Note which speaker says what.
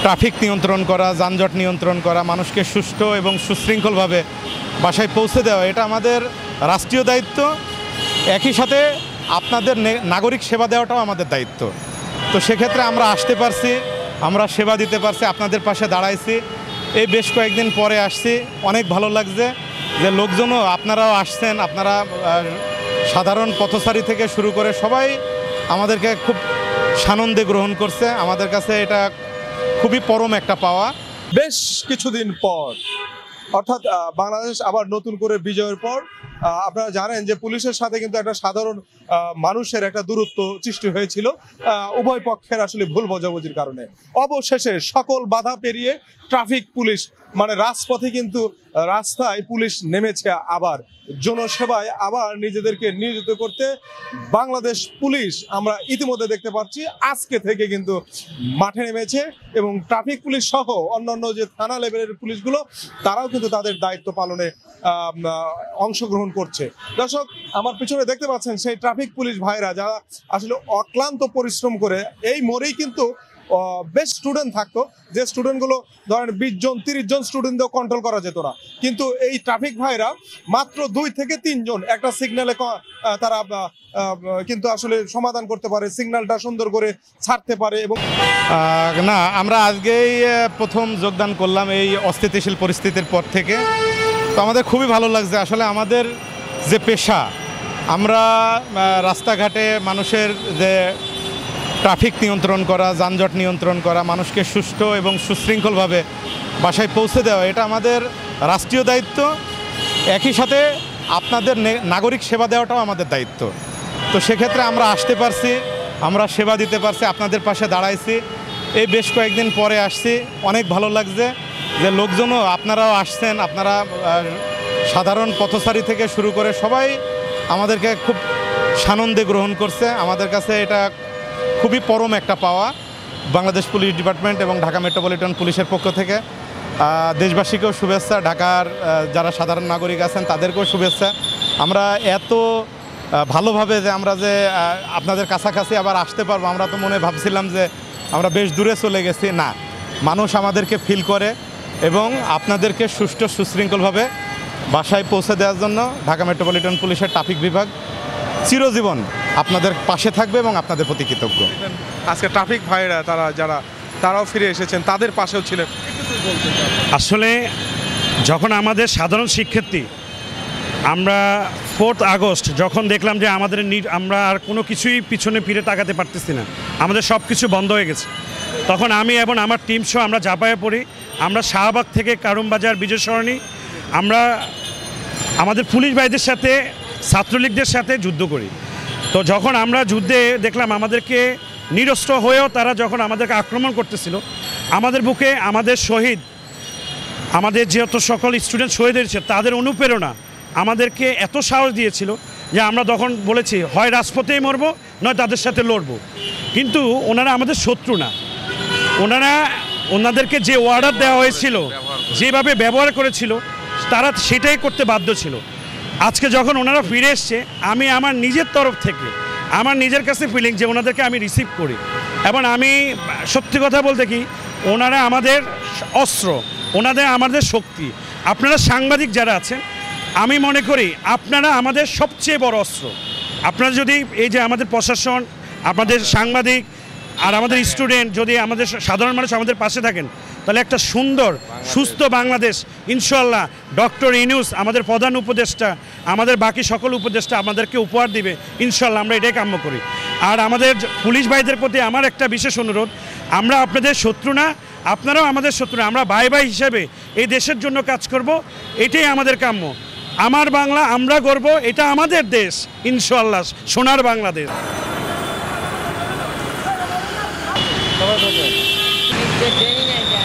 Speaker 1: Traffic নিয়ন্ত্রণ করা, যানজট নিয়ন্ত্রণ করা, মানুষকে সুষ্ঠু এবং সুশৃঙ্খলভাবে বাসায় পৌঁছে দেওয়া, এটা আমাদের রাষ্ট্রীয় দায়িত্ব। একই সাথে আপনাদের নাগরিক সেবা দেওয়াটাও আমাদের দায়িত্ব। তো সেক্ষেত্রে আমরা আসতে পারছি, আমরা সেবা দিতে পারছি, আপনাদের পাশে দাঁড়াইছি। এই বেশ কয়েকদিন পরে আসছি, অনেক ভালো লাগছে যে লোকজনও আপনারাও আসছেন। আপনারা সাধারণ পথচারী থেকে শুরু করে সবাই আমাদেরকে খুব সানন্দে গ্রহণ করছে। আমাদের কাছে এটা খুবই পরম একটা পাওয়া।
Speaker 2: বেশ কিছুদিন পর অর্থাৎ বাংলাদেশ আবার নতুন করে বিজয়ের পর আপনারা জানেন যে পুলিশের সাথে কিন্তু একটা সাধারণ মানুষের একটা দূরত্ব সৃষ্টি হয়েছিল উভয় পক্ষের আসলে ভুল বোঝাবুঝির কারণে। অবশেষে সকল বাধা পেরিয়ে ট্রাফিক পুলিশ মানে রাজপথে কিন্তু রাস্তায় পুলিশ নেমেছে, আবার জনসেবায় আবার নিজেদেরকে নিয়োজিত করতে বাংলাদেশ পুলিশ আমরা ইতিমধ্যে দেখতে পাচ্ছি আজকে থেকে কিন্তু মাঠে নেমেছে, এবং ট্রাফিক পুলিশ সহ অন্যান্য যে থানা লেভেলের পুলিশগুলো তারাও কিন্তু তাদের দায়িত্ব পালনে অংশগ্রহণ করছে। দর্শক, আমার পিছনে দেখতে পাচ্ছেন সেই ট্রাফিক পুলিশ ভাইরা যারা আসলে অক্লান্ত পরিশ্রম করে এই মোড়েই কিন্তু বেশ স্টুডেন্ট থাকতো, যে স্টুডেন্টগুলো ধরেন 20 জন 30 জন স্টুডেন্টদেরও কন্ট্রোল করা যেত না, কিন্তু এই ট্রাফিক ভাইরা মাত্র 2 থেকে 3 জন একটা সিগন্যালে তারা কিন্তু আসলে সমাধান করতে পারে, সিগন্যালটা সুন্দর করে ছাড়তে পারে। এবং
Speaker 1: না, আমরা আজকেই প্রথম যোগদান করলাম এই অস্থিতিশীল পরিস্থিতির পর থেকে। তো আমাদের খুবই ভালো লাগছে। আসলে আমাদের যে পেশা, আমরা রাস্তাঘাটে মানুষের যে ট্রাফিক নিয়ন্ত্রণ করা, যানজট নিয়ন্ত্রণ করা, মানুষকে সুষ্ঠু এবং সুশৃঙ্খলভাবে বাসায় পৌঁছে দেওয়া, এটা আমাদের রাষ্ট্রীয় দায়িত্ব। একই সাথে আপনাদের নাগরিক সেবা দেওয়াটাও আমাদের দায়িত্ব। তো সেক্ষেত্রে আমরা আসতে পারছি, আমরা সেবা দিতে পারছি, আপনাদের পাশে দাঁড়াইছি। এই বেশ কয়েকদিন পরে আসছি, অনেক ভালো লাগছে যে লোকজনও আপনারাও আসছেন। আপনারা সাধারণ পথচারী থেকে শুরু করে সবাই আমাদেরকে খুব সানন্দে গ্রহণ করছে। আমাদের কাছে এটা খুবই পরম একটা পাওয়া বাংলাদেশ পুলিশ ডিপার্টমেন্ট এবং ঢাকা মেট্রোপলিটন পুলিশের পক্ষ থেকে। দেশবাসীকেও শুভেচ্ছা, ঢাকার যারা সাধারণ নাগরিক আছেন তাদেরকেও শুভেচ্ছা। আমরা এত ভালোভাবে যে আমরা যে আপনাদের কাছাকাছি আবার আসতে পারবো, আমরা তো মনে ভাবছিলাম যে আমরা বেশ দূরে চলে গেছি। না, মানুষ আমাদেরকে ফিল করে এবং আপনাদেরকে সুষ্ঠু সুশৃঙ্খলভাবে বাসায় পৌঁছে দেওয়ার জন্য ঢাকা মেট্রোপলিটন পুলিশের ট্রাফিক বিভাগ চিরজীবন আপনাদের পাশে থাকবে এবং আপনাদের প্রতি কৃতজ্ঞ।
Speaker 2: আজকে ট্রাফিক ভাইরা তারাও ফিরে এসেছেন, তাদের পাশেও ছিলেন।
Speaker 3: আসলে যখন আমাদের সাধারণ শিক্ষার্থী আমরা 4 আগস্ট যখন দেখলাম যে আমরা আর কোনো কিছুই পিছনে ফিরে তাকাতে পারতেছি না, আমাদের সব কিছু বন্ধ হয়ে গেছে, তখন আমি এবং আমার টিম সহ আমরা ঝাঁপায়ে পড়ি। আমরা শাহবাগ থেকে কারুমবাজার বিজয় সরণি আমরা আমাদের পুলিশ ভাইদের সাথে ছাত্রলীগদের সাথে যুদ্ধ করি। তো যখন আমরা যুদ্ধে দেখলাম আমাদেরকে নিরস্ত্র হয়েও তারা যখন আমাদেরকে আক্রমণ করতেছিল, আমাদের বুকে আমাদের শহীদ, আমাদের যেহেতু সকল স্টুডেন্ট শহীদ হয়েছে, তাদের অনুপ্রেরণা আমাদেরকে এত সাহস দিয়েছিল যে আমরা তখন বলেছি হয় রাজপথেই মরবো নয় তাদের সাথে লড়বো। কিন্তু ওনারা আমাদের শত্রু না, ওনাদেরকে যে অর্ডার দেওয়া হয়েছিল, যেভাবে ব্যবহার করেছিল, তারা সেটাই করতে বাধ্য ছিল। আজকে যখন ওনারা ফিরে এসছে, আমি আমার নিজের তরফ থেকে আমার নিজের কাছে ফিলিং যে ওনাদেরকে আমি রিসিভ করি, এবং আমি সত্যি কথা বলতে কি, ওনারা আমাদের অস্ত্র, আমাদের শক্তি। আপনারা সাংবাদিক যারা আছেন, আমি মনে করি আপনারা আমাদের সবচেয়ে বড় অস্ত্র। আপনারা যদি এই যে আমাদের প্রশাসন, আমাদের সাংবাদিক আর আমাদের স্টুডেন্ট, যদি আমাদের সাধারণ মানুষ আমাদের পাশে থাকেন, তাহলে একটা সুন্দর সুস্থ বাংলাদেশ ইনশাআল্লাহ ডক্টর ইউনূস আমাদের প্রধান উপদেষ্টা, আমাদের বাকি সকল উপদেষ্টা আমাদেরকে উপহার দিবে ইনশাআল্লাহ। আমরা এটাই কাম্য করি। আর আমাদের পুলিশ ভাইদের প্রতি আমার একটা বিশেষ অনুরোধ, আমরা আপনাদের শত্রু না, আপনারাও আমাদের শত্রু না। আমরা ভাই ভাই হিসেবে এই দেশের জন্য কাজ করব, এটাই আমাদের কাম্য। আমার বাংলা আমরা গর্ব, এটা আমাদের দেশ ইনশাআল্লাহ, সোনার বাংলাদেশ।
Speaker 4: ट्रेनिंग है क्या